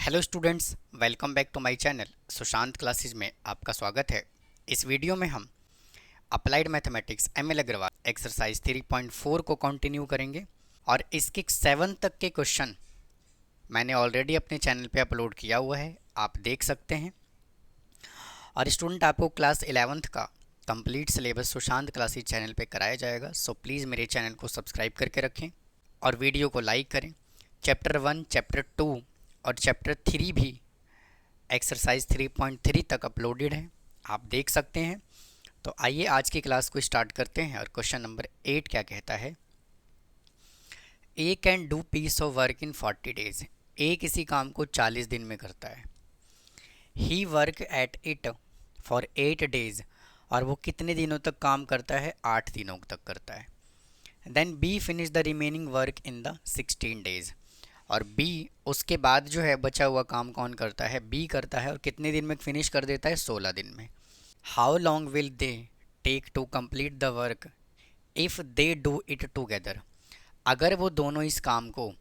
Hello students, welcome back to my channel Sushant classes में आपका स्वागत है। इस वीडियो में हम applied mathematics ML Agarwal exercise 3.4 को कंटिन्यू करेंगे और इसके 7 तक के क्वेश्चन मैंने ऑलरेडी अपने चैनल पे अपलोड किया हुआ है, आप देख सकते हैं। और स्टूडेंट, आपको क्लास 11th का complete syllabus Sushant classes channel पे कराया जाएगा, सो प्लीज़ मेरे चैनल को सब्सक्राइब करके रखें और वीडियो को लाइक करें। चैप्टर 1, चैप्टर 2 और चैप्टर 3 भी एक्सरसाइज 3.3 तक अपलोडेड है, आप देख सकते हैं। तो आइए आज की क्लास को स्टार्ट करते हैं। और क्वेश्चन नंबर 8 क्या कहता है? A can do piece of work in 40 days. A किसी काम को 40 दिन में करता है। He work at it for 8 days, और वो कितने दिनों तक काम करता है? 8 दिनों तक करता है। Then B finish the remaining work in the 16 days, और बी उसके बाद जो है बचा हुआ काम कौन करता है? बी करता है, और कितने दिन में फिनिश कर देता है? 16 दिन में। How long will they take to complete the work if they do it together. अगर वो दोनों इस काम को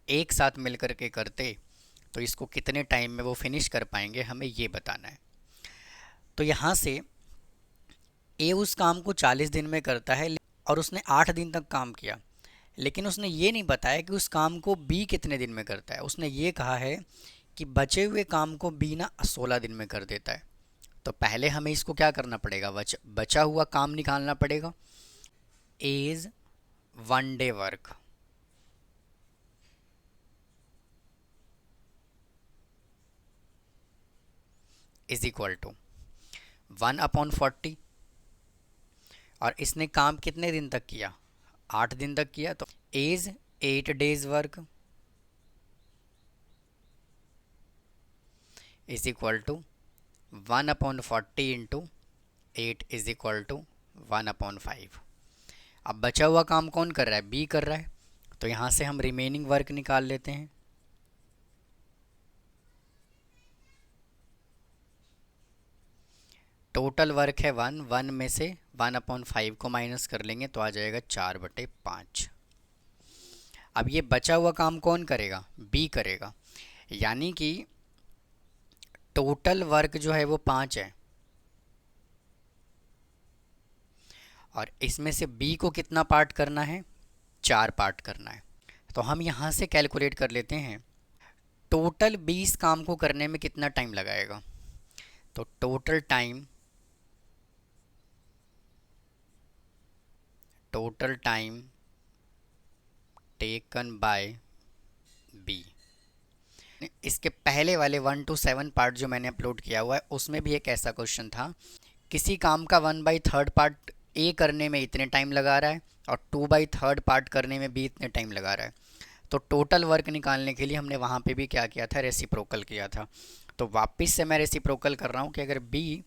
एक साथ मिल कर के करते तो इसको कितने टाइम में वो फिनिश कर पाएंगे, हमें ये बताना है। तो यहाँ से ए उस काम को 40 दिन में करता है और उसने 8 दिन तक काम किया, लेकिन उसने ये नहीं बताया कि उस काम को बी कितने दिन में करता है। उसने ये कहा है कि बचे हुए काम को बी ना 16 दिन में कर देता है। तो पहले हमें इसको क्या करना पड़ेगा? बचा हुआ काम निकालना पड़ेगा। As 1 day work is equal to 1/40, और इसने काम कितने दिन तक किया? 8 दिन तक किया। तो as 8 days work is equal to 1/40 into 8 is equal to 1/5। अब बचा हुआ काम कौन कर रहा है? बी कर रहा है। तो यहाँ से हम रिमेनिंग वर्क निकाल लेते हैं। टोटल वर्क है 1 में से 1/5 को माइनस कर लेंगे तो आ जाएगा 4/5। अब ये बचा हुआ काम कौन करेगा? बी करेगा। यानी कि टोटल वर्क जो है वो 5 है, और इसमें से बी को कितना पार्ट करना है? 4 पार्ट करना है। तो हम यहाँ से कैलकुलेट कर लेते हैं टोटल 20 काम को करने में कितना टाइम लगाएगा। तो total time taken by B. इसके पहले वाले 1 to 7 पार्ट जो मैंने अपलोड किया हुआ है उसमें भी एक ऐसा क्वेश्चन था, किसी काम का 1/3 पार्ट ए करने में इतने टाइम लगा रहा है और 2/3 पार्ट करने में बी इतने टाइम लगा रहा है। तो टोटल वर्क निकालने के लिए हमने वहाँ पे भी क्या किया था? रेसिप्रोकल किया था। तो वापस से मैं रेसिप्रोकल कर रहा हूँ कि अगर बी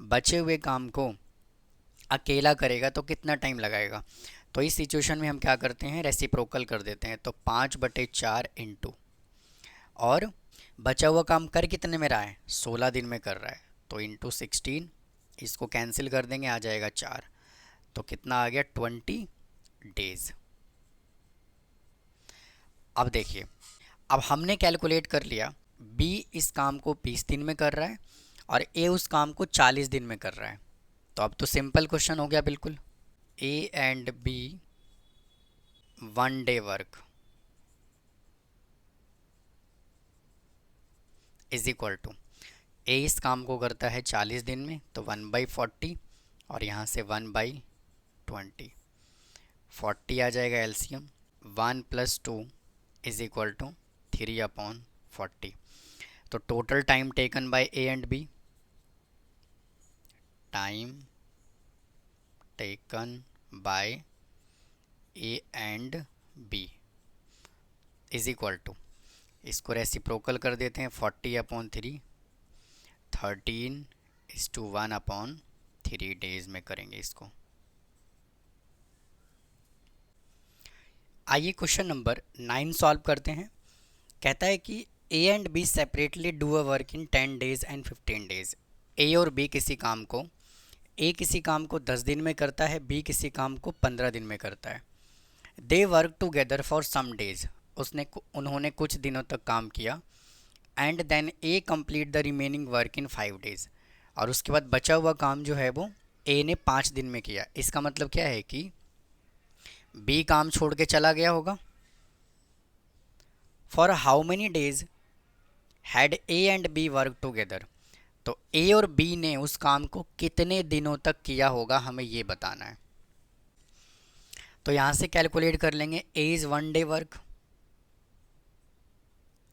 बचे हुए काम को अकेला करेगा तो कितना टाइम लगाएगा। तो इस सिचुएशन में हम क्या करते हैं? रेसिप्रोकल कर देते हैं। तो 5/4 इंटू, और बचा हुआ काम कर कितने में रहा है? 16 दिन में कर रहा है, तो इंटू 16, इसको कैंसिल कर देंगे, आ जाएगा 4। तो कितना आ गया? 20 डेज। अब देखिए, अब हमने कैलकुलेट कर लिया बी इस काम को 20 दिन में कर रहा है और ए उस काम को 40 दिन में कर रहा है। तो अब तो सिंपल क्वेश्चन हो गया बिल्कुल। A and B 1 day work is equal to, A इस काम को करता है 40 दिन में, तो 1/40, और यहाँ से 1/20, 40 आ जाएगा एलसीएम। 1 + 2 is equal to 3/40। तो total time taken by A and B, time taken by A and B is equal to, इसको रेसिप्रोकल कर देते हैं, 40/3, 13:1/3 डेज में करेंगे इसको। आइए क्वेश्चन नंबर 9 सॉल्व करते हैं। कहता है कि A and B separately do a work in 10 days and 15 days. A और बी किसी काम को, ए किसी काम को 10 दिन में करता है, बी किसी काम को 15 दिन में करता है। They work together for some days, उन्होंने कुछ दिनों तक काम किया। And then A complete the remaining work in 5 days। और उसके बाद बचा हुआ काम जो है वो ए ने 5 दिन में किया। इसका मतलब क्या है कि बी काम छोड़ के चला गया होगा। For how many days had A and B work together. तो ए और बी ने उस काम को कितने दिनों तक किया होगा, हमें ये बताना है। तो यहां से कैलकुलेट कर लेंगे। A is 1 day work,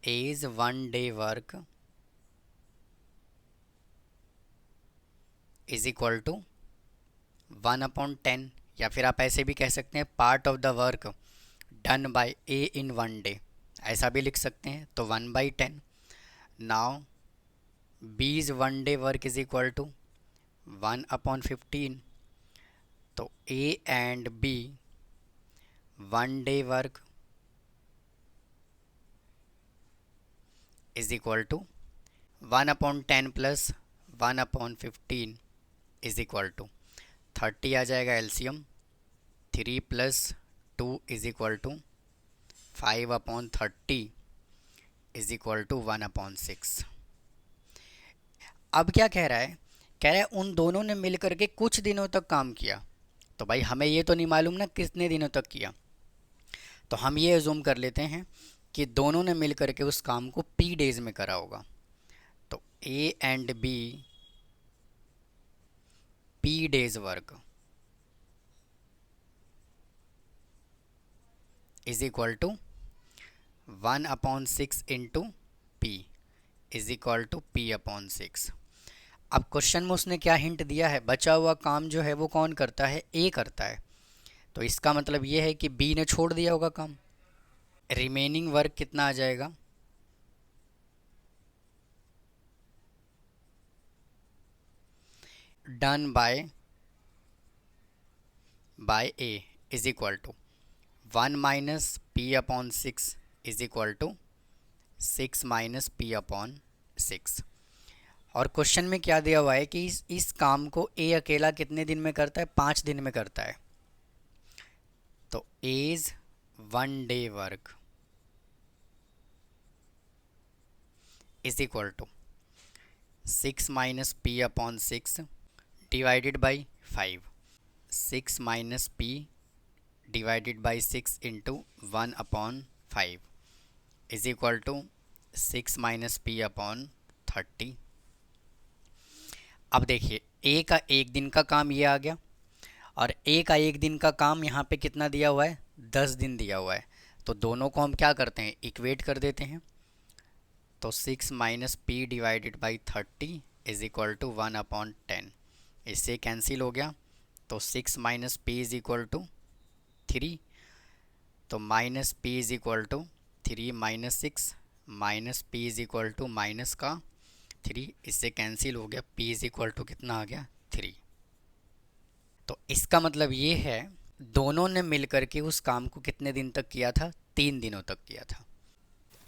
A is 1 day work is equal to 1/10, या फिर आप ऐसे भी कह सकते हैं part of the work done by A in 1 day, ऐसा भी लिख सकते हैं। तो 1/10। Now B is 1 day work is equal to 1/15। तो A and B 1 day work is equal to 1/10 plus 1/15 is equal to 30 आ जाएगा LCM. 3 + 2 is equal to 5/30 is equal to 1/6। अब क्या कह रहा है? कह रहा है उन दोनों ने मिल करके कुछ दिनों तक काम किया। तो भाई हमें ये तो नहीं मालूम ना कितने दिनों तक किया, तो हम ये अज्यूम कर लेते हैं कि दोनों ने मिल करके उस काम को पी डेज में करा होगा। तो A and B P days work is equal to 1/6 into P is equal to p/6। अब क्वेश्चन में उसने क्या हिंट दिया है? बचा हुआ काम जो है वो कौन करता है? ए करता है। तो इसका मतलब ये है कि बी ने छोड़ दिया होगा काम। रिमेनिंग वर्क कितना आ जाएगा? Done by A is equal to 1 - p/6 is equal to 6 - p/6। और क्वेश्चन में क्या दिया हुआ है कि इस काम को ए अकेला कितने दिन में करता है? 5 दिन में करता है। तो A is 1 day work is equal to 6 - p/6 divided by 5। 6 - p divided by 6 into 1/5 is equal to 6 - p/30। अब देखिए ए का 1 दिन का काम ये आ गया, और ए का 1 दिन का काम यहाँ पे कितना दिया हुआ है? 10 दिन दिया हुआ है। तो दोनों को हम क्या करते हैं? इक्वेट कर देते हैं। तो 6 - p divided by 30 is equal to 1/10। इससे कैंसिल हो गया। तो 6 - p इज इक्वल टू 3। तो -p is equal to 3 - 6 -p is equal to -3। इससे कैंसिल हो गया। p इज इक्वल टू कितना आ गया? 3। तो इसका मतलब ये है दोनों ने मिलकर के उस काम को कितने दिन तक किया था? 3 दिनों तक किया था।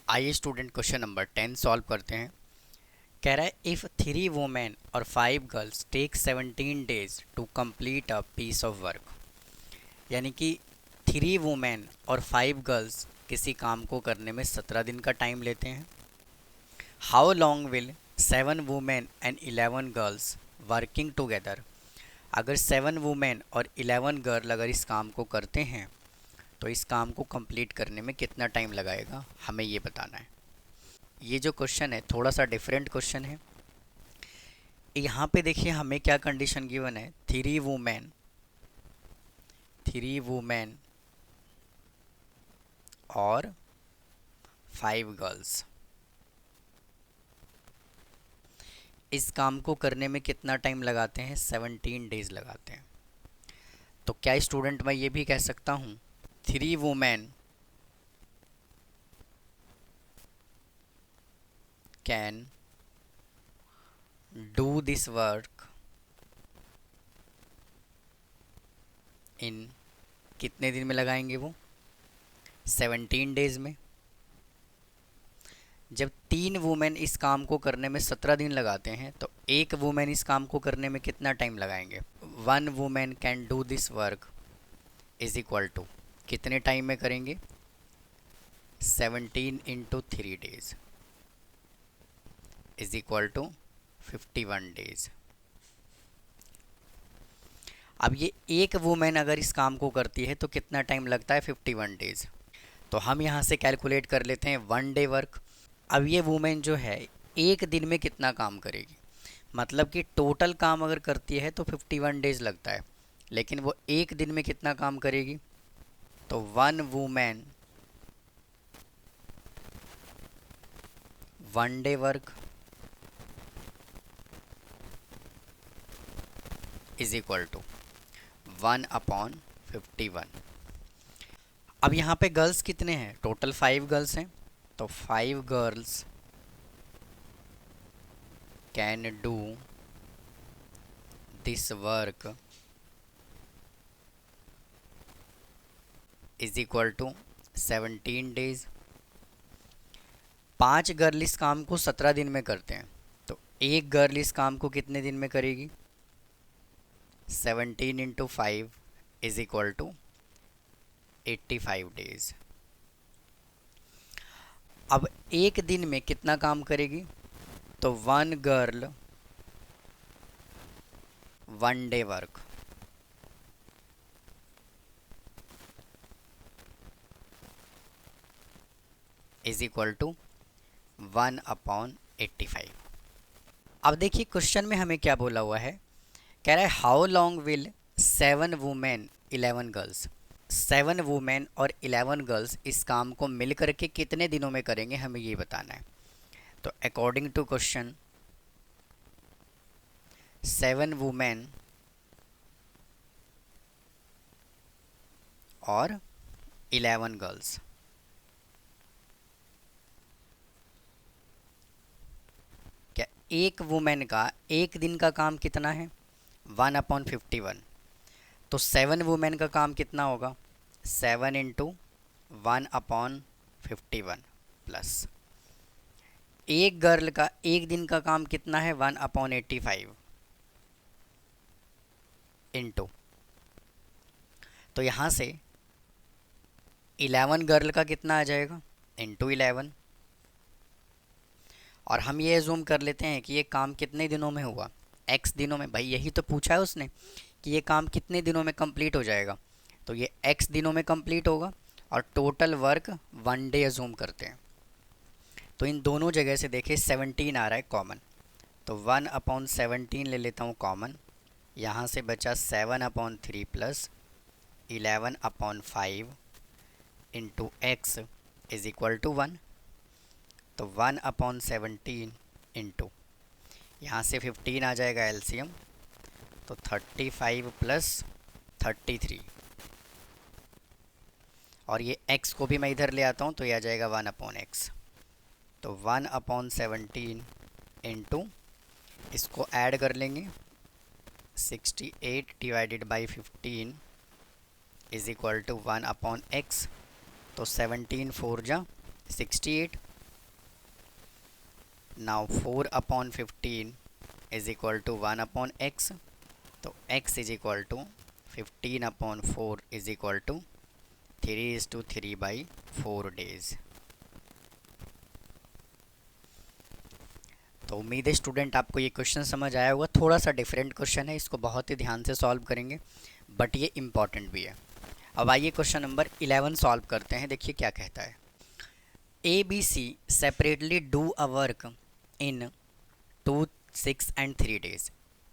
आइए स्टूडेंट क्वेश्चन नंबर 10 सॉल्व करते हैं। कह रहा है इफ़ 3 वुमेन और 5 girls take 17 days to complete a piece of work. यानी कि 3 वुमेन और 5 गर्ल्स किसी काम को करने में 17 दिन का टाइम लेते हैं। How long will 7 women and 11 girls working together. अगर 7 वुमेन और 11 गर्ल अगर इस काम को करते हैं तो इस काम को कंप्लीट करने में कितना टाइम लगाएगा, हमें ये बताना है। ये जो क्वेश्चन है थोड़ा सा डिफरेंट क्वेश्चन है। यहाँ पे देखिए हमें क्या कंडीशन गिवन है? 3 वुमेन और 5 गर्ल्स इस काम को करने में कितना टाइम लगाते हैं? 17 days लगाते हैं। तो क्या स्टूडेंट मैं ये भी कह सकता हूँ 3 women can do this work in कितने दिन में लगाएंगे वो? 17 days में। जब 3 वुमेन इस काम को करने में 17 दिन लगाते हैं तो 1 वुमेन इस काम को करने में कितना टाइम लगाएंगे? 1 women can do this work is equal to कितने टाइम में करेंगे? 17 × 3 days। Is equal to 51 days. अब ये एक वूमेन अगर इस काम को करती है तो कितना टाइम लगता है? 51 डेज। तो हम यहाँ से कैलकुलेट कर लेते हैं 1 डे वर्क। अब ये वूमेन जो है एक दिन में कितना काम करेगी, मतलब कि टोटल काम अगर करती है तो 51 डेज लगता है, लेकिन वो एक दिन में कितना काम करेगी? तो 1 women 1 day work is equal to 1/51। अब यहाँ पे गर्ल्स कितने हैं? टोटल 5 गर्ल्स हैं, तो 5 girls can do this work is equal to 17 days. 5 girl इस काम को 17 दिन में करते हैं, तो एक गर्ल इस काम को कितने दिन में करेगी? 17 into 5 is equal to 85 days. अब एक दिन में कितना काम करेगी? तो 1 girl 1 day work is equal to 1/85। अब देखिए क्वेश्चन में हमें क्या बोला हुआ है, कह रहा है how long will 7 women 11 girls. 7 women और 11 गर्ल्स इस काम को मिल करके कितने दिनों में करेंगे, हमें ये बताना है। तो अकॉर्डिंग टू क्वेश्चन 7 वुमेन और 11 गर्ल्स, क्या एक वुमेन का एक दिन का काम कितना है? 1/51। तो 7 वुमेन का काम कितना होगा? 7 इंटू 1/51 प्लस एक गर्ल का एक दिन का काम कितना है? 1/85 इंटू, तो यहाँ से 11 गर्ल का कितना आ जाएगा? इंटू 11। और हम ये एज्यूम कर लेते हैं कि ये काम कितने दिनों में हुआ? x दिनों में। भाई यही तो पूछा है उसने कि ये काम कितने दिनों में कंप्लीट हो जाएगा, तो ये x दिनों में कंप्लीट होगा और टोटल वर्क 1 डे एज्यूम करते हैं। तो इन दोनों जगह से देखिए 17 आ रहा है कॉमन, तो 1/17 ले लेता हूँ कॉमन। यहाँ से बचा 7/3 plus 11/5 into x is equal to 1। तो 1/17 इंटू, यहाँ से 15 आ जाएगा एलसीएम, तो 35 प्लस 33, और ये x को भी मैं इधर ले आता हूँ तो ये आ जाएगा 1/x। तो 1/17 इंटू, इसको ऐड कर लेंगे, 68 divided by 15 is equal to 1/x। तो 17 4 जा 68। Now 4/15 is equal to 1/x। तो x is equal to 15/4 is equal to 3:3/4 days. तो उम्मीद है स्टूडेंट आपको ये क्वेश्चन समझ आया होगा। थोड़ा सा डिफरेंट क्वेश्चन है, इसको बहुत ही ध्यान से सॉल्व करेंगे, बट ये इम्पॉर्टेंट भी है। अब आइए क्वेश्चन नंबर 11 सॉल्व करते हैं। देखिए क्या कहता है, A B C separately do a work in 2, 6 and 3 days.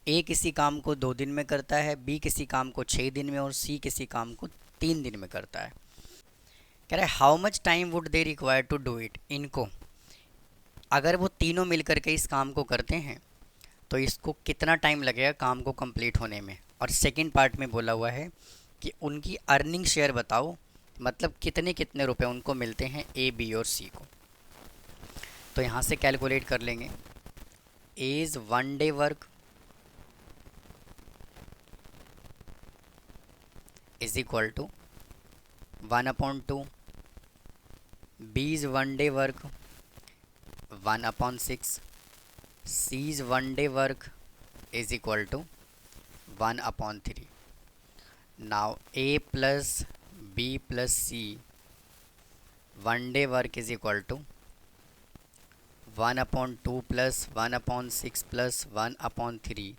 A किसी काम को 2 दिन में करता है, बी किसी काम को 6 दिन में और सी किसी काम को 3 दिन में करता है। कह रहा है how much time would they require to do it. इनको अगर वो तीनों मिल करके इस काम को करते हैं तो इसको कितना टाइम लगेगा काम को कंप्लीट होने में। और सेकंड पार्ट में बोला हुआ है कि उनकी अर्निंग शेयर बताओ, मतलब कितने कितने रुपए उनको मिलते हैं ए बी और सी को। तो यहाँ से कैलकुलेट कर लेंगे, A's 1 day work is equal to 1/2, B's 1 day work 1/6, C's 1 day work is equal to 1/3। Now A plus B plus C 1 day work is equal to 1/2 plus 1/6 plus 1/3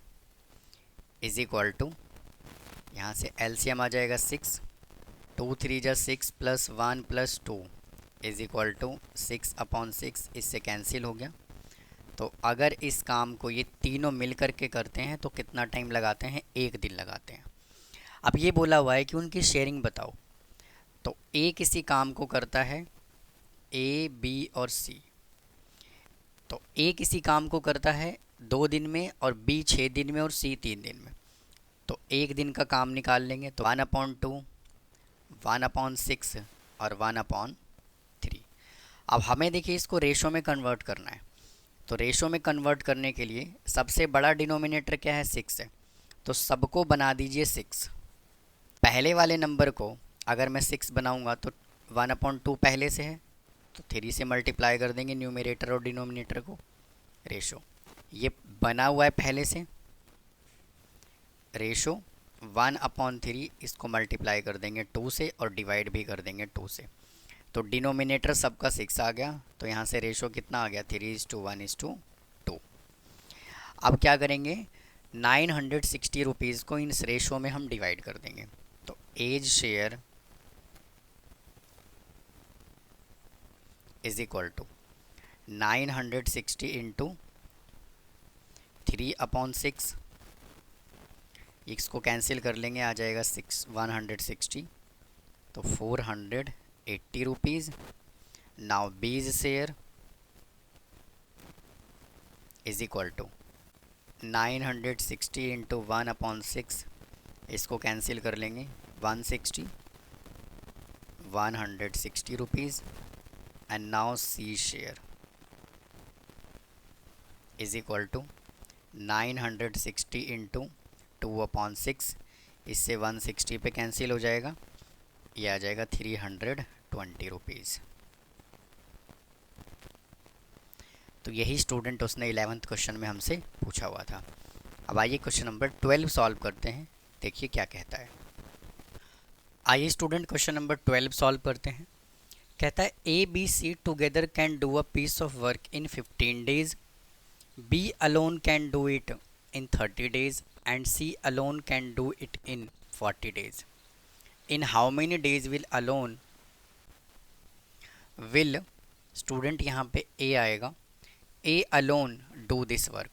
is equal to, यहाँ से LCM आ जाएगा 6, 2 3 जा 6 plus 1 plus 2 is equal to 6/6, इससे cancel हो गया। तो अगर इस काम को ये तीनों मिल कर के करते हैं तो कितना टाइम लगाते हैं, 1 दिन लगाते हैं। अब ये बोला हुआ है कि उनकी शेयरिंग बताओ, तो ए किसी काम को करता है, ए बी और सी, तो ए किसी काम को करता है 2 दिन में और बी 6 दिन में और सी 3 दिन में, तो 1 दिन का काम निकाल लेंगे। तो 1/2, 1/6 और 1/3। अब हमें देखिए इसको रेशो में कन्वर्ट करना है, तो रेशो में कन्वर्ट करने के लिए सबसे बड़ा डिनोमिनेटर क्या है, 6 है, तो सबको बना दीजिए 6। पहले वाले नंबर को अगर मैं 6 बनाऊंगा तो 1/2 पहले से है, तो 3 से मल्टीप्लाई कर देंगे न्यूमरेटर और डिनोमिनेटर को। रेशो ये बना हुआ है पहले से, रेशो 1/3, इसको मल्टीप्लाई कर देंगे 2 से और डिवाइड भी कर देंगे 2 से, तो डिनोमिनेटर सबका 6 आ गया, तो यहाँ से रेशो कितना आ गया, 3:1:2। अब क्या करेंगे, 960 रुपीज़ को इन रेशो में हम डिवाइड कर देंगे। तो A's share is equal to 960 into 3/6, इसको कैंसिल कर लेंगे, आ जाएगा 160, तो 480 rupees. Now B's share is equal to 960 into 1/6, इसको कैंसिल कर लेंगे, 160, 160 rupees. And now C share is equal to 960 into 2/6, इससे 160 पे कैंसिल हो जाएगा, ये आ जाएगा 320 रुपीज़। तो यही स्टूडेंट उसने 11th क्वेश्चन में हमसे पूछा हुआ था। अब आइए क्वेश्चन नंबर 12 सॉल्व करते हैं, देखिए क्या कहता है। आइए स्टूडेंट क्वेश्चन नंबर 12 सॉल्व करते हैं। कहता है A B C together can do a piece of work in 15 days, B alone can do it in 30 days and C alone can do it in 40 days. In how many days will student यहाँ पे A आएगा, A alone do this work.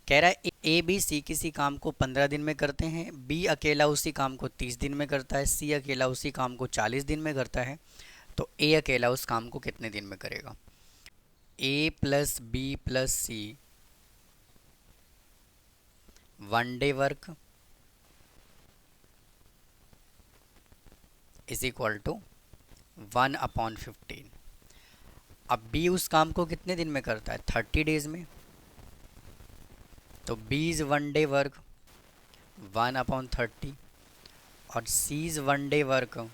कह रहा है A B सी किसी काम को 15 दिन में करते हैं, बी अकेला उसी काम को 30 दिन में करता है, सी अकेला उसी काम को 40 दिन में करता है, तो ए अकेला उस काम को कितने दिन में करेगा। A plus B plus C 1 day work is equal to 1/15। अब बी उस काम को कितने दिन में करता है, 30 डेज में, तो बी इज़ 1 डे वर्क 1/30 और C is 1 day work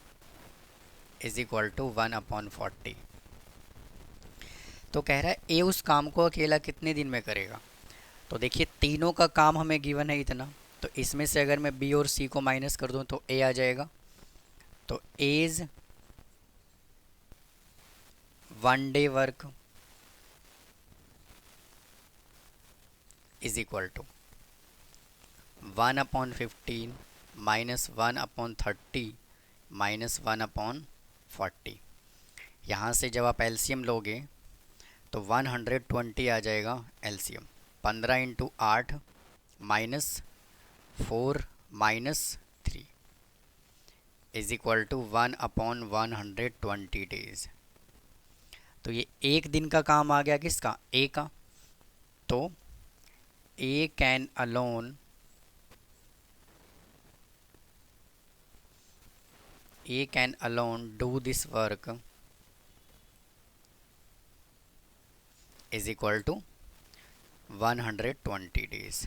is equal to 1/40। तो कह रहा है ए उस काम को अकेला कितने दिन में करेगा। तो देखिए तीनों का काम हमें गिवन है इतना, तो इसमें से अगर मैं बी और सी को माइनस कर दूं तो ए आ जाएगा, तो A is 1 day work is equal to 1/15 minus 1/30 minus 1/40। यहाँ से जब आप एलसीएम लोगे तो 120 आ जाएगा LCM, 15 into 8 minus 4 minus 3 is equal to 1/120 days. तो ये 1 दिन का काम आ गया किसका, ए का, तो A can alone do this work is equal to 120 days.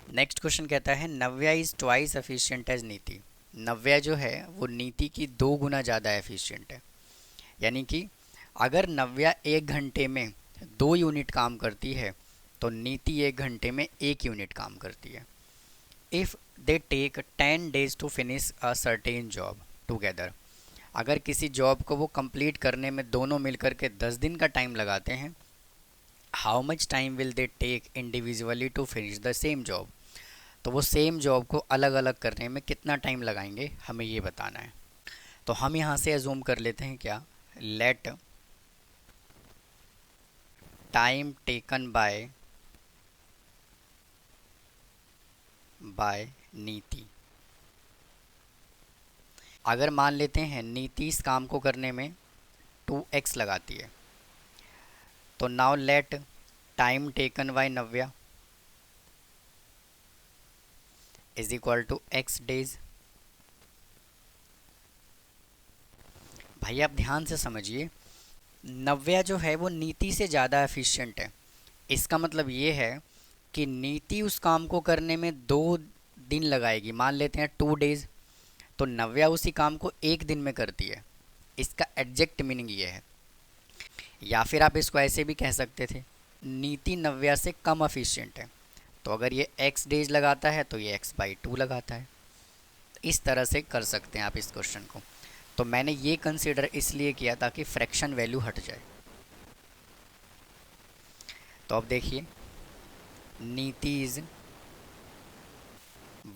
Next question कहता है Navya is twice efficient as Niti. Navya जो है वो नीति की 2 गुना ज़्यादा एफिशिएंट है, यानी कि अगर नव्या 1 घंटे में 2 यूनिट काम करती है तो नीति 1 घंटे में 1 यूनिट काम करती है। If they take 10 days to finish a certain job together, अगर किसी जॉब को वो कंप्लीट करने में दोनों मिलकर के 10 दिन का टाइम लगाते हैं, how much time will they take individually to finish the same job, तो वो सेम जॉब को अलग अलग करने में कितना टाइम लगाएंगे, हमें ये बताना है। तो हम यहाँ से अजूम कर लेते हैं क्या, लेट टाइम टेकन बाय नीति। अगर मान लेते हैं नीति इस काम को करने में 2x लगाती है, तो now let time taken by Navya is equal to x days. भाई आप ध्यान से समझिए, नव्या जो है वो नीति से ज़्यादा एफिशिएंट है। इसका मतलब ये है कि नीति उस काम को करने में 2 दिन लगाएगी, मान लेते हैं 2 डेज, तो नव्या उसी काम को 1 दिन में करती है। इसका एग्जैक्ट मीनिंग ये है। या फिर आप इसको ऐसे भी कह सकते थे, नीति नव्या से कम एफिशिएंट है, तो अगर ये x डेज लगाता है तो ये x/2 लगाता है। इस तरह से कर सकते हैं आप इस क्वेश्चन को। तो मैंने ये कंसीडर इसलिए किया ताकि फ्रैक्शन वैल्यू हट जाए। तो अब देखिए, Niti is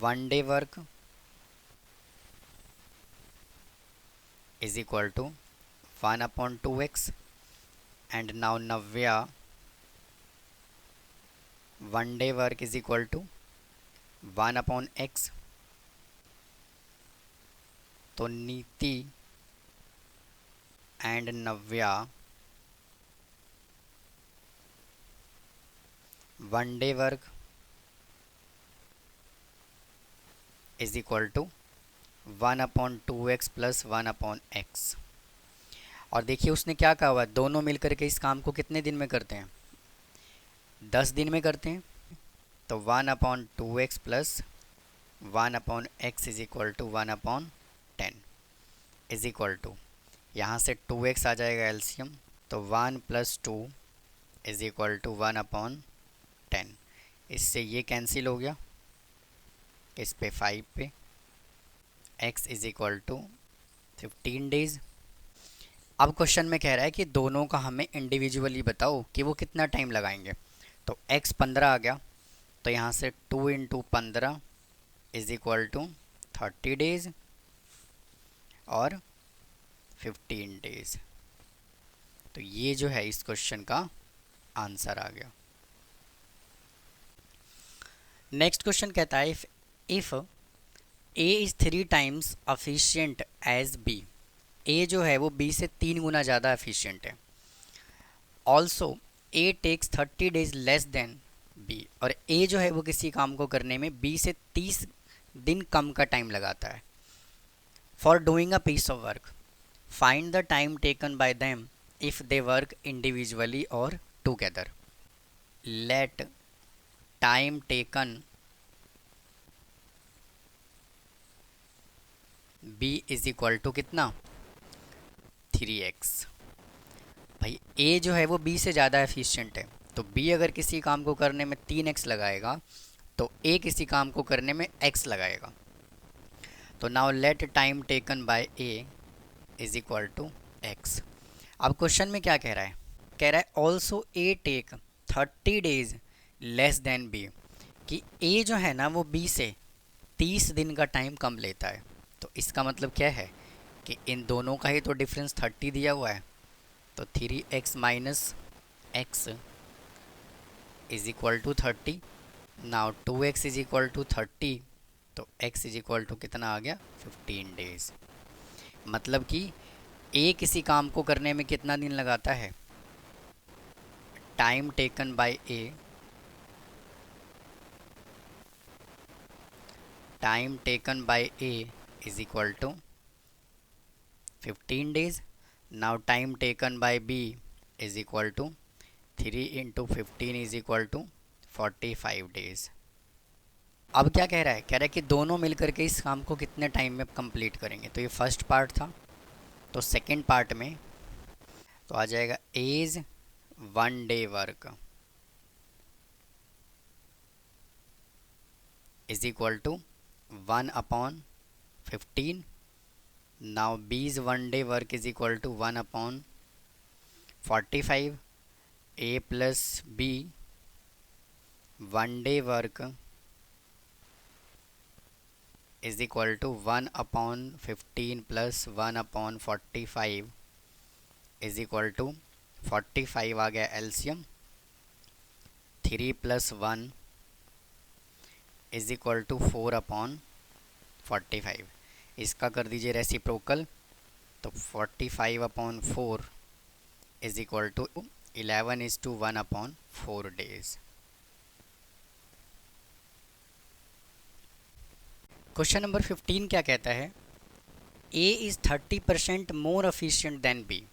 1 day work is equal to 1/2x, and now Navya 1 day work is equal to 1/x। तो Niti and Navya 1 day work is equal to 1/2x plus 1/x। और देखिए उसने क्या कहा हुआ, दोनों मिलकर के इस काम को कितने दिन में करते हैं, 10 दिन में करते हैं। तो 1/2x plus 1/x is equal to 1/10 is equal to, यहाँ से 2x आ जाएगा एलसीएम, तो 1 + 2 इज इक्वल टू 1/10। इससे ये कैंसिल हो गया, इस पे 5 पे x is equal to 15 days. अब क्वेश्चन में कह रहा है कि दोनों का हमें इंडिविजुअली बताओ कि वो कितना टाइम लगाएंगे। तो x 15 आ गया, तो यहाँ से 2 × 15 इज इक्वल टू 30 डेज और 15 डेज। तो ये जो है इस क्वेश्चन का आंसर आ गया। नेक्स्ट क्वेश्चन कहता है if a is 3 times efficient as b, a जो है वो b से 3 गुना ज़्यादा एफिशिएंट है। Also a takes 30 days less than b, और a जो है वो किसी काम को करने में b से 30 दिन कम का टाइम लगाता है। For doing a piece of work find the time taken by them if they work individually और together. Let time taken b is equal to कितना, 3x। भाई a जो है वो b से ज़्यादा एफिशिएंट है, तो b अगर किसी काम को करने में 3x लगाएगा तो a किसी काम को करने में x लगाएगा। तो now let time taken by a is equal to x। अब क्वेश्चन में क्या कह रहा है, कह रहा है also a take 30 days less than b, कि a जो है ना वो b से 30 दिन का टाइम कम लेता है। तो इसका मतलब क्या है कि इन दोनों का ही तो डिफरेंस 30 दिया हुआ है, तो 3x minus x is equal to 30। Now 2x is equal to 30, तो x इज इक्वल टू कितना आ गया, 15 डेज। मतलब कि a किसी काम को करने में कितना दिन लगाता है, time taken by a, time taken by a is equal to 15 days. Now time taken by b is equal to 3 × 15 is equal to 45 days. अब क्या कह रहा है, कह रहा है कि दोनों मिलकर के इस काम को कितने टाइम में कंप्लीट करेंगे। तो ये फर्स्ट पार्ट था, तो सेकंड पार्ट में तो आ जाएगा as 1 day work is equal to 1/15 now B's one day work is equal to 1/45, A plus B one day work is equal to 1/15 plus 1/45 is equal to 45 आ गया LCM, 3 + 1 is equal to 4/45। इसका कर दीजिए reciprocal, तो 45/4 is equal to 11:1/4 days. Question number 15 क्या कहता है? A is 30% more efficient than B.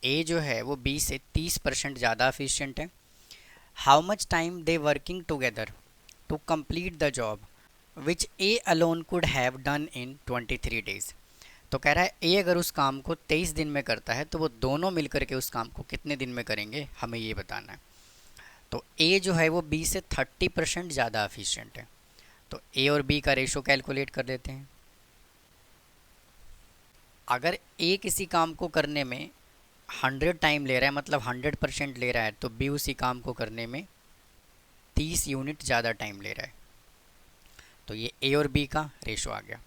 A जो है वो बी से 30% ज़्यादा एफिशिएंट है। How much time they working together to complete the job which A alone could have done in 23 days. तो कह रहा है ए अगर उस काम को 23 दिन में करता है तो वो दोनों मिलकर के उस काम को कितने दिन में करेंगे, हमें ये बताना है। तो ए जो है वो बी से 30% ज़्यादा एफिशिएंट है। तो ए और बी का रेशो कैलकुलेट कर लेते हैं। अगर ए किसी काम को करने में 100 टाइम ले रहा है, मतलब 100% ले रहा है, तो बी उसी काम को करने में 30 यूनिट ज़्यादा टाइम ले रहा है। तो ये ए और बी का रेशो आ गया।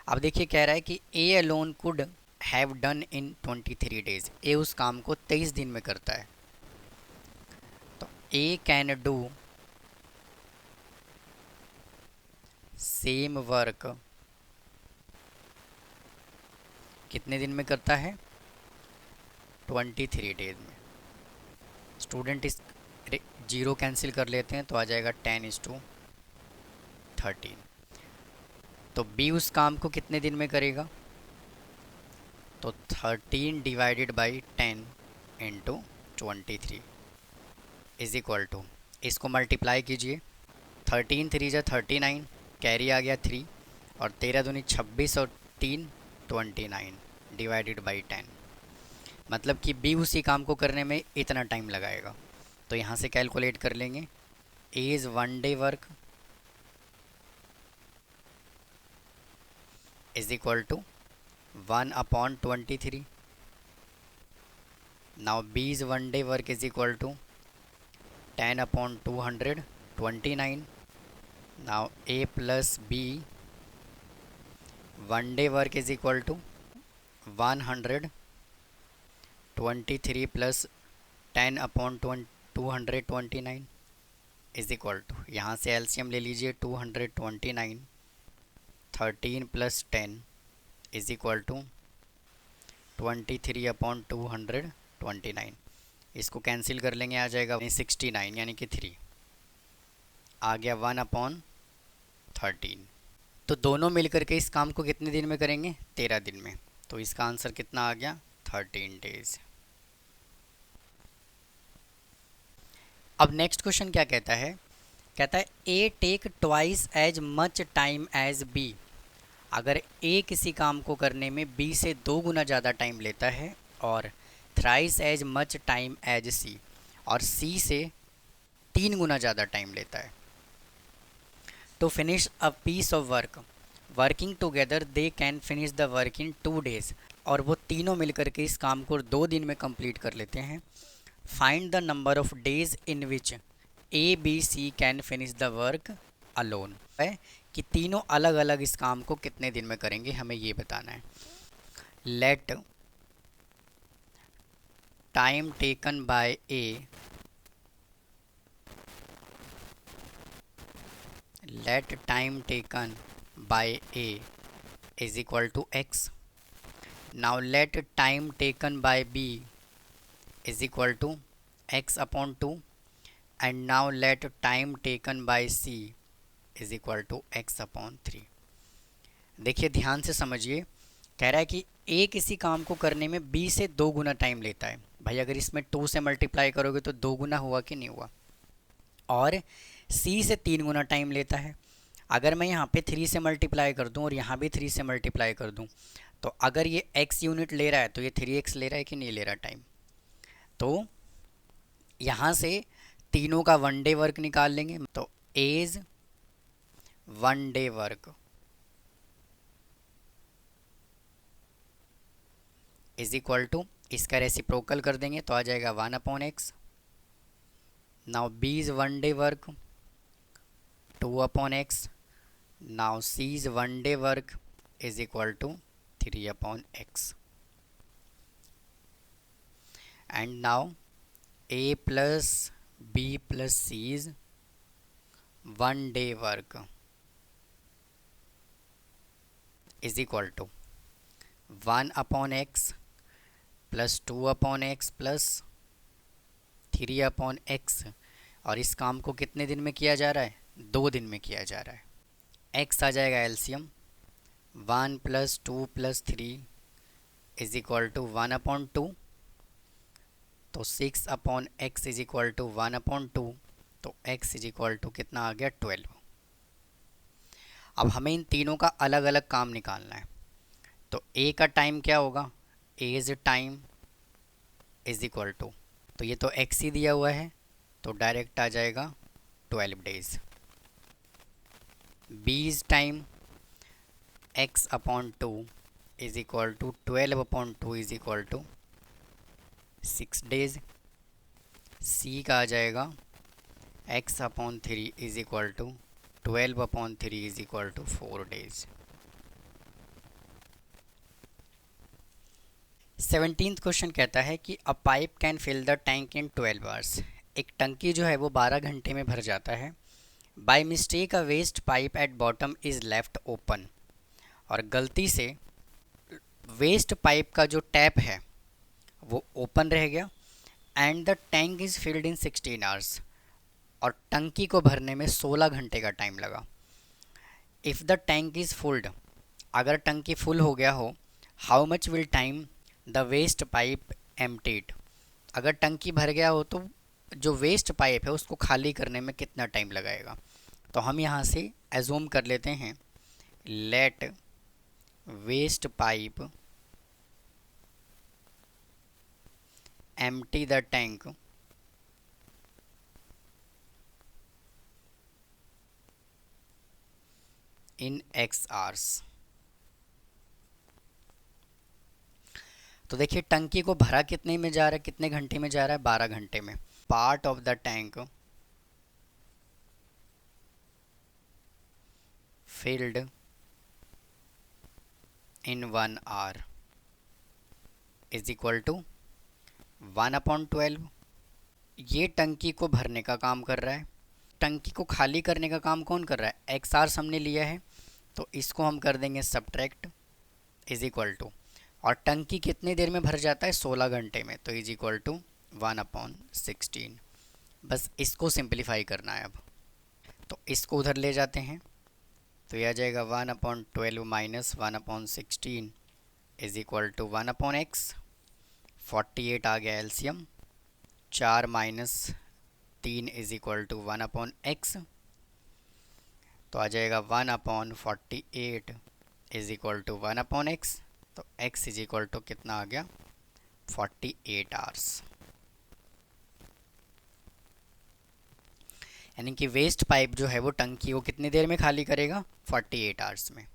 अब देखिए कह रहा है कि A alone could have done in 23 days. A उस काम को 23 दिन में करता है। तो A can do same work कितने दिन में करता है? 23 डेज में। स्टूडेंट इस जीरो कैंसिल कर लेते हैं तो आ जाएगा 10:13। तो बी उस काम को कितने दिन में करेगा? तो 13 divided by 10 into 23 is equal to, इसको मल्टीप्लाई कीजिए। 13 3 जा 39, कैरी आ गया 3, और 13 दूनी 26 और 3 29 डिवाइडेड बाई 10। मतलब कि बी उसी काम को करने में इतना टाइम लगाएगा। तो यहाँ से कैलकुलेट कर लेंगे। A is one day work is equal to 1/23। Now B is one day work is equal to 10/229। Now A plus B one day work is equal to 123 plus 10/229 is equal to, यहाँ से LCM ले लीजिए 229, 13 + 10 is equal to 23/229। इसको cancel कर लेंगे, आ जाएगा 69 यानी कि 3 आ गया 1/13। तो दोनों मिलकर के इस काम को कितने दिन में करेंगे? 13 दिन में। तो इसका आंसर कितना आ गया? 13 डेज। अब नेक्स्ट क्वेश्चन क्या कहता है? कहता है A take twice as much time as B. अगर ए किसी काम को करने में बी से 2 गुना ज़्यादा टाइम लेता है, और thrice as much time as C, और सी से 3 गुना ज़्यादा टाइम लेता है, to finish a piece of work working together they can finish the work in 2 days. और वो तीनों मिलकर के इस काम को 2 दिन में कंप्लीट कर लेते हैं। Find the number of days in which A B C can finish the work alone. है कि तीनों अलग अलग इस काम को कितने दिन में करेंगे, हमें ये बताना है। Let time taken by A let time taken by A is equal to x. Now let time taken by B is equal to x/2, and now let time taken by C is equal to x/3। देखिए ध्यान से समझिए, कह रहा है कि A किसी काम को करने में B से 2 गुना टाइम लेता है। भाई अगर इसमें 2 से मल्टीप्लाई करोगे तो 2 गुना हुआ कि नहीं हुआ, और C से 3 गुना टाइम लेता है। अगर मैं यहाँ पे 3 से मल्टीप्लाई कर दूँ और यहाँ भी 3 से मल्टीप्लाई कर दूँ, तो अगर ये x यूनिट ले रहा है तो ये 3x ले रहा है कि नहीं ले रहा टाइम। तो यहाँ से तीनों का वन डे वर्क निकाल लेंगे। तो A's one day work is equal to, इसका रेसिप्रोकल कर देंगे तो आ जाएगा 1/x। Now b is 1 day work, 2/x। Now c is 1 day work is equal to 3/x। And now a plus b plus c is 1 day work is equal to 1/x plus 2/x plus 3/x। और इस काम को कितने दिन में किया जा रहा है? 2 दिन में किया जा रहा है। x आ जाएगा LCM, 1 plus 2 plus 3 is equal to 1/2। तो 6/x इज इक्वल टू 1/2। तो x इज इक्वल टू कितना आ गया? 12। अब हमें इन तीनों का अलग अलग काम निकालना है। तो a का टाइम क्या होगा? A's time is equal to, तो ये तो x ही दिया हुआ है तो डायरेक्ट आ जाएगा 12 days. B's time x/2 is equal to 12/2 is equal to 6 days. c का आ जाएगा x/3 is equal to 12/3 is equal to 4 days. 17th question कहता है कि a pipe can fill the tank in 12 hours. एक टंकी जो है वो 12 घंटे में भर जाता है। By mistake a waste pipe at bottom is left open. और गलती से वेस्ट पाइप का जो टैप है वो ओपन रह गया। And the tank is filled in 16 hours. और टंकी को भरने में 16 घंटे का टाइम लगा। If the tank is filled, अगर टंकी फुल हो गया हो, how much will time the waste pipe emptied. अगर टंकी भर गया हो तो जो वेस्ट पाइप है उसको खाली करने में कितना टाइम लगाएगा। तो हम यहाँ से एज्यूम कर लेते हैं, let waste pipe empty the tank in x hours. तो देखिए टंकी को भरा कितने में जा रहा है, कितने घंटे में जा रहा है? 12 घंटे में। Part of the tank filled in 1 hour is equal to 1/12। ये टंकी को भरने का काम कर रहा है। टंकी को खाली करने का काम कौन कर रहा है? x आवर्स हमने लिया है तो इसको हम कर देंगे सब्ट्रैक्ट इज इक्वल टू, और टंकी कितने देर में भर जाता है? 16 घंटे में, तो इज इक्वल टू 1/16। बस इसको सिंप्लीफाई करना है। अब तो इसको उधर ले जाते हैं तो यह आ जाएगा 1/12 minus 1/16 is equal to 1/x। 48 आ गया LCM. 4 minus 3 is equal to 1/x। तो आ जाएगा 1/48 इज इक्वल टू 1/x। तो x इज इक्वल टू कितना आ गया? 48 आवर्स। यानी कि वेस्ट पाइप जो है वो टंकी को कितनी देर में खाली करेगा? 48 आवर्स में।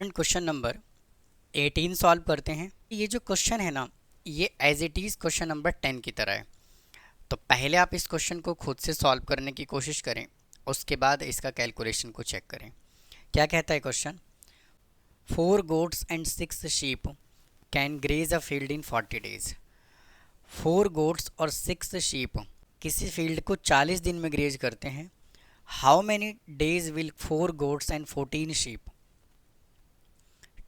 क्वेश्चन नंबर 18 सॉल्व करते हैं। ये जो क्वेश्चन है ना, ये as it is question number 10 की तरह है। तो पहले आप इस क्वेश्चन को खुद से सॉल्व करने की कोशिश करें, उसके बाद इसका कैलकुलेशन को चेक करें। क्या कहता है question? 4 goats and 6 sheep can graze a field in 40 days। 4 goats और 6 sheep किसी फील्ड को 40 दिन में ग्रेज करते हैं। How many days will 4 goats and 14 sheep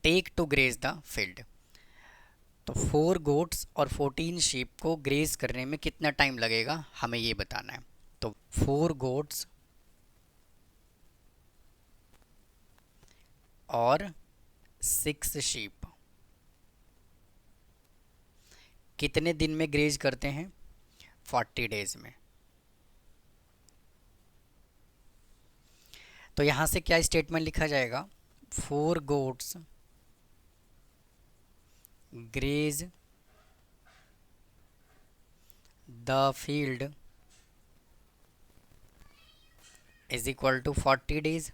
take to graze the field. तो 4 goats और 14 sheep को ग्रेज करने में कितना टाइम लगेगा, हमें ये बताना है। तो 4 goats और 6 sheep कितने दिन में ग्रेज करते हैं? 40 डेज में। तो यहाँ से क्या स्टेटमेंट लिखा जाएगा? 4 goats graze the field is equal to 40 days.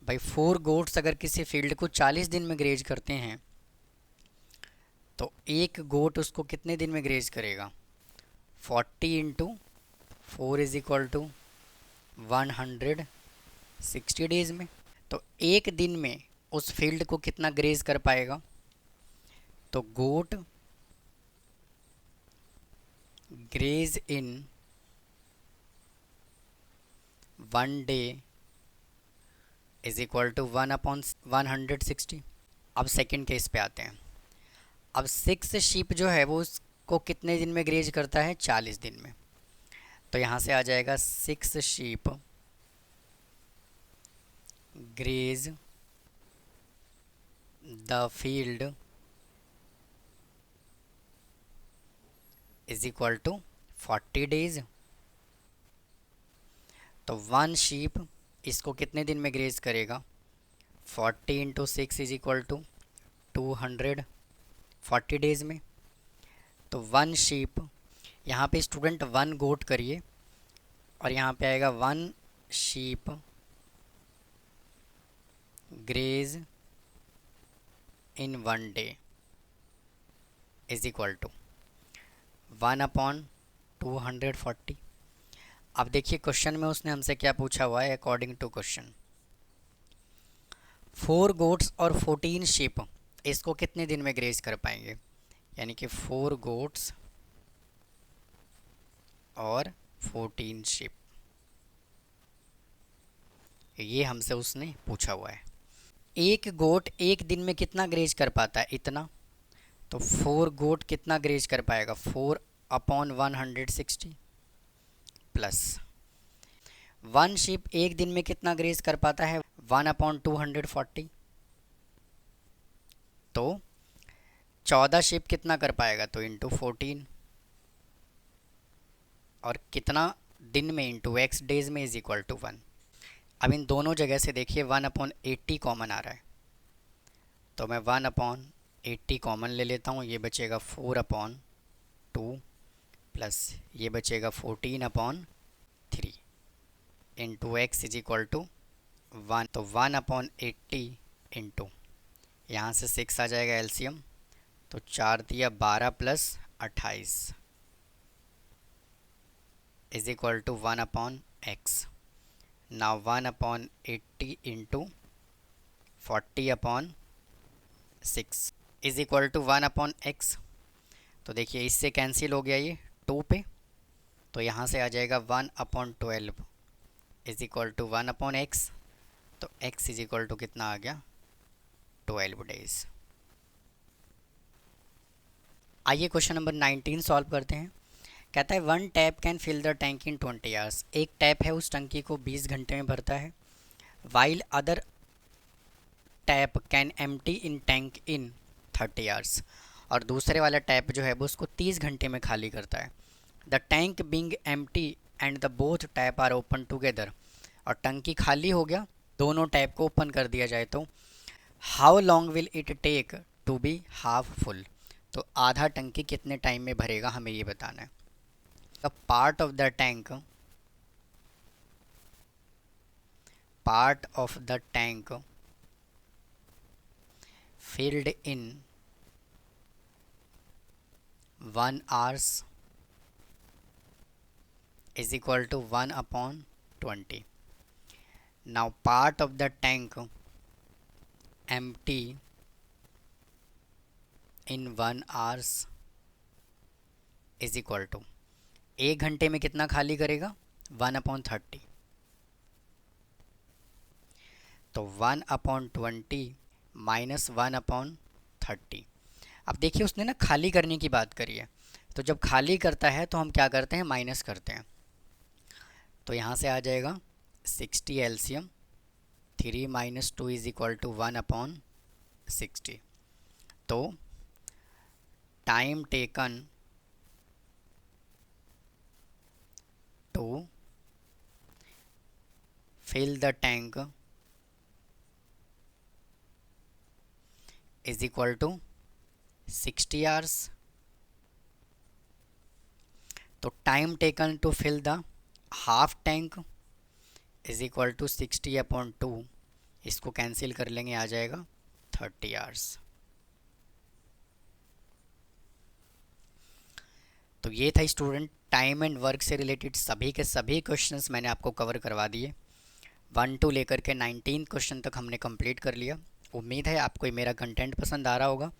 भाई 4 गोट्स अगर किसी फील्ड को 40 दिन में ग्रेज करते हैं तो एक गोट उसको कितने दिन में ग्रेज करेगा? 40 into 4 is equal to 160 days में। तो एक दिन में उस फील्ड को कितना ग्रेज कर पाएगा? तो goat graze in 1 day is equal to 1/160। अब सेकंड केस पे आते हैं। अब 6 शीप जो है वो उसको कितने दिन में ग्रेज करता है? 40 दिन में। तो यहाँ से आ जाएगा 6 sheep graze the field is equal to 40 days. तो 1 शीप इसको कितने दिन में ग्रेज करेगा? 40 into 6 is equal to 240 days में। तो 1 शीप, यहाँ पे स्टूडेंट 1 गोट करिए और यहाँ पे आएगा 1 sheep graze in 1 day is equal to 1/240। अब देखिए क्वेश्चन में उसने हमसे क्या पूछा हुआ है। अकॉर्डिंग टू क्वेश्चन 4 गोट्स और 14 शीप इसको कितने दिन में ग्रेज कर पाएंगे? यानी कि 4 गोट्स और 14 शीप, ये हमसे उसने पूछा हुआ है। एक गोट एक दिन में कितना ग्रेज कर पाता है? इतना। तो 4 गोट कितना ग्रेज कर पाएगा? 4/160 प्लस 1 शीप एक दिन में कितना ग्रेज कर पाता है? 1/240। तो 14 शीप कितना कर पाएगा? तो इंटू 14, और कितना दिन में? इंटू x डेज में इज इक्वल टू 1। अब इन दोनों जगह से देखिए 1/80 कॉमन आ रहा है, तो मैं 1/80 कॉमन ले लेता हूँ। ये बचेगा 4/2 प्लस ये बचेगा 14/3 into x is equal to 1। तो 1/80 इंटू, यहाँ से 6 आ जाएगा एलसीएम, तो 4 दिया 12 plus 28 is equal to 1/x। Now 1/80 into 40/6 is equal to 1/x। तो देखिए इससे कैंसिल हो गया ये 2 पे, तो यहाँ से आ जाएगा 1/12 इज इक्वल टू 1/x। तो x इज इक्वल टू कितना आ गया? 12 डेज। आइए क्वेश्चन नंबर 19 सॉल्व करते हैं। कहता है 1 tap can fill the tank in 20 hours. एक टैप है उस टंकी को 20 घंटे में भरता है। While other tap can empty in tank in 30 hours. और दूसरे वाला टैप जो है वो उसको 30 घंटे में खाली करता है। The tank being empty and the both tap are open together. और टंकी खाली हो गया, दोनों टैप को ओपन कर दिया जाए तो how long will it take to be half full. तो आधा टंकी कितने टाइम में भरेगा, हमें ये बताना है। The part of the tank filled in 1 hours is equal to 1/20. Now part of the tank empty in 1 hours is equal to, 1 घंटे में कितना खाली करेगा? 1/30। तो 1/20 माइनस 1/30। अब देखिए उसने ना खाली करने की बात करी है, तो जब खाली करता है तो हम क्या करते हैं? माइनस करते हैं। तो यहाँ से आ जाएगा 60 एलसीएम, 3 - 2 इज इक्वल टू 1/60। तो time taken to fill the tank is equal to 60 hours. तो time taken to fill the half tank is equal to 60/2 इसको कैंसिल कर लेंगे, आ जाएगा 30 आवर्स। तो ये था स्टूडेंट टाइम एंड वर्क से रिलेटेड सभी के सभी क्वेश्चंस मैंने आपको कवर करवा दिए। 1 टू लेकर के 19 क्वेश्चन तक हमने कंप्लीट कर लिया। उम्मीद है आपको मेरा कंटेंट पसंद आ रहा होगा।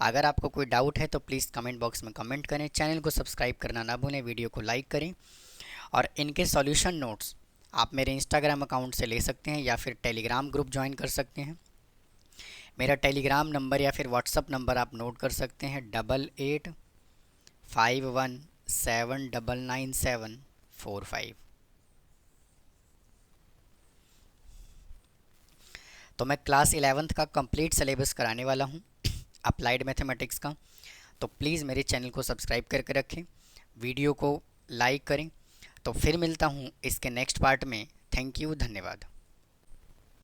अगर आपको कोई डाउट है तो प्लीज़ कमेंट बॉक्स में कमेंट करें, चैनल को सब्सक्राइब करना ना भूलें, वीडियो को लाइक करें। और इनके सॉल्यूशन नोट्स आप मेरे इंस्टाग्राम अकाउंट से ले सकते हैं या फिर टेलीग्राम ग्रुप ज्वाइन कर सकते हैं। मेरा टेलीग्राम नंबर या फिर व्हाट्सअप नंबर आप नोट कर सकते हैं, 8851799745। तो मैं क्लास 11th का कंप्लीट सिलेबस कराने वाला हूँ अप्लाइड मैथमेटिक्स का। तो प्लीज़ मेरे चैनल को सब्सक्राइब करके रखें, वीडियो को लाइक करें। तो फिर मिलता हूँ इसके नेक्स्ट पार्ट में। थैंक यू, धन्यवाद।